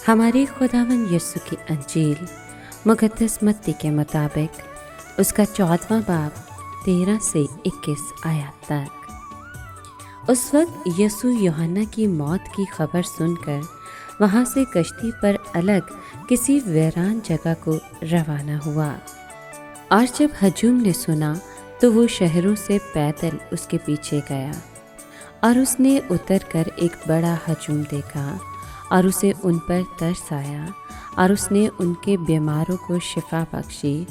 हमारे खुदावंद यीशु की अंजील मुक़द्दस मत्ती के मुताबिक उसका 14वां बाब 13 से 21 आयत तक। उस वक्त यीशु यूहन्ना की मौत की खबर सुनकर वहाँ से कश्ती पर अलग किसी वीरान जगह को रवाना हुआ। और जब हजूम ने सुना तो वो शहरों से पैदल उसके पीछे गया, और उसने उतरकर एक बड़ा हजूम देखा और उसे उन पर तरस आया, और उसने उनके बीमारों को शिफा बख्शी।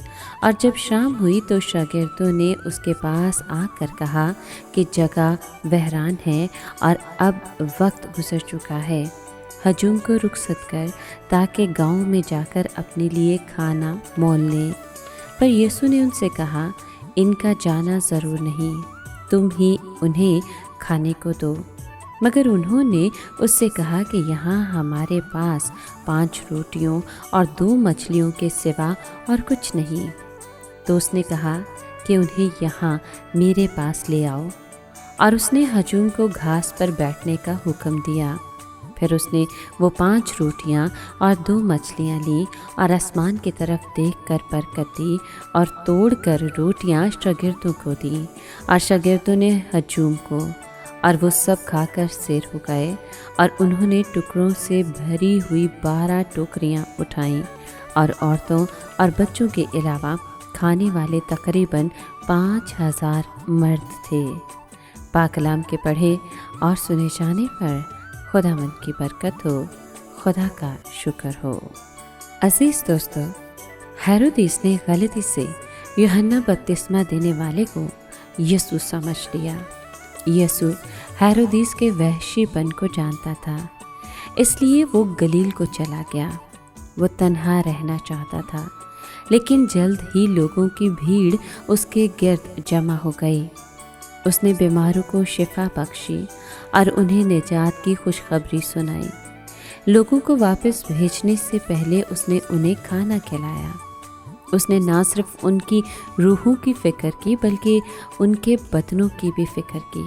और जब शाम हुई तो शागिर्दों ने उसके पास आकर कहा कि जगह बहरान है और अब वक्त गुजर चुका है, हजूम को रुखसत कर ताकि गांव में जाकर अपने लिए खाना मोल लें। पर यीशु ने उनसे कहा, इनका जाना ज़रूर नहीं, तुम ही उन्हें खाने को दो। मगर उन्होंने उससे कहा कि यहाँ हमारे पास 5 रोटियों और 2 मछलियों के सिवा और कुछ नहीं। तो उसने कहा कि उन्हें यहाँ मेरे पास ले आओ। और उसने हजूम को घास पर बैठने का हुक्म दिया। फिर उसने वो 5 रोटियाँ और 2 मछलियाँ लीं और आसमान की तरफ देखकर बरकत दी और तोड़कर रोटियाँ शागिर्दों को दी और शागिर्दों ने हजूम को, और वो सब खाकर सिर हो गए। और उन्होंने टुकड़ों से भरी हुई 12 टोकरियाँ उठाईं, और औरतों और बच्चों के अलावा खाने वाले तकरीबन 5000 मर्द थे। पाक कलाम के पढ़े और सुने जाने पर खुदावंद की बरकत हो, खुदा का शुक्र हो। अजीज़ दोस्तों, हेरोदेस ने गलती से यूहन्ना बपतिस्मा देने वाले को यीशु समझ लिया। यीशु हेरोदेस के वहशीपन को जानता था, इसलिए वो गलील को चला गया। वो तन्हा रहना चाहता था, लेकिन जल्द ही लोगों की भीड़ उसके गिर्द जमा हो गई। उसने बीमारों को शिफा बख्शी और उन्हें निजात की खुशखबरी सुनाई। लोगों को वापस भेजने से पहले उसने उन्हें खाना खिलाया। उसने ना सिर्फ उनकी रूहों की फ़िक्र की बल्कि उनके बदनों की भी फ़िक्र की।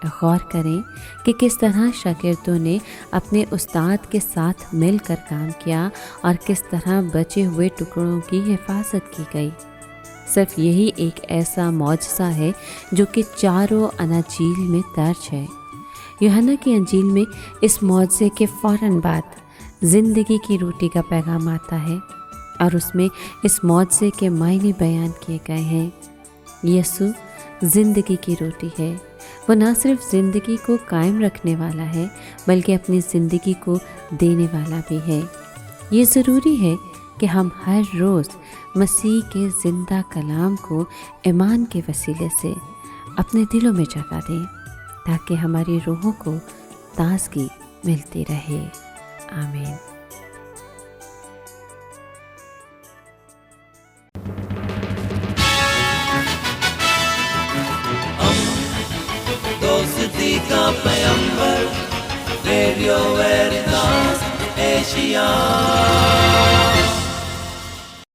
गौर करें कि किस तरह शागिर्दों ने अपने उस्ताद के साथ मिलकर काम किया और किस तरह बचे हुए टुकड़ों की हिफाजत की गई। सिर्फ यही एक ऐसा मौजज़ा है जो कि चारों अनाजील में दर्ज है। यूहन्ना की अंजील में इस मौजज़े के फ़ौरन बाद ज़िंदगी की रोटी का पैगाम आता है, और उसमें इस मौजज़े के मायने बयान किए गए हैं। यीशु ज़िंदगी की रोटी है। वो ना सिर्फ ज़िंदगी को कायम रखने वाला है बल्कि अपनी ज़िंदगी को देने वाला भी है। ये ज़रूरी है कि हम हर रोज़ मसीह के ज़िंदा कलाम को ईमान के वसीले से अपने दिलों में जगा दें, ताकि हमारी रूहों को ताज़गी मिलती रहे। आमीन। दोस्ती का पैगंबर, रेडियो वेरितास एशिया।